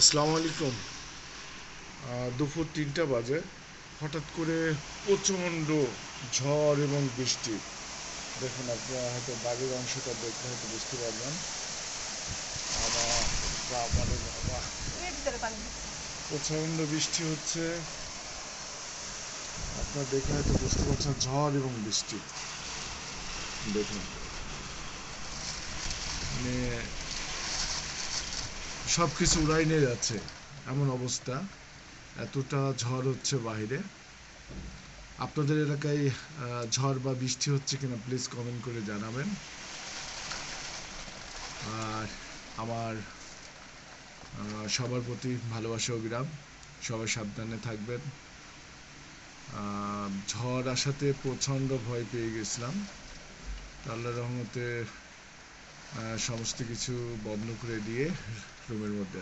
আসসালামু আলাইকুম। দুপুর 3টা বাজে। হঠাৎ করে প্রচণ্ড ঝড় এবং বৃষ্টি। দেখুন, আপনারা হয়তো বাড়ির অংশটা দেখলে হয়তো বুঝতে পারবেন। আমার বাবারে বাবা, প্রচণ্ড বৃষ্টি হচ্ছে। আপনারা দেখে হয়তো বুঝতে পারছেন, ঝড় এবং বৃষ্টি। দেখুন, মানে সব কিছু উড়াই নিয়ে যাচ্ছে এমন অবস্থা। এতটা ঝড় হচ্ছে বাইরে। আপনাদের এলাকায় ঝড় বা বৃষ্টি হচ্ছে কিনা প্লিজ কমেন্ট করে জানাবেন। আর আমার সবার প্রতি ভালোবাসা ও বিরাম। সবাই সাবধানে থাকবেন। ঝড় আসাতে প্রচণ্ড ভয় পেয়ে গেছিলাম। আল্লাহর রহমতে সমস্ত কিছু বন্ধ করে দিয়ে রুমের মধ্যে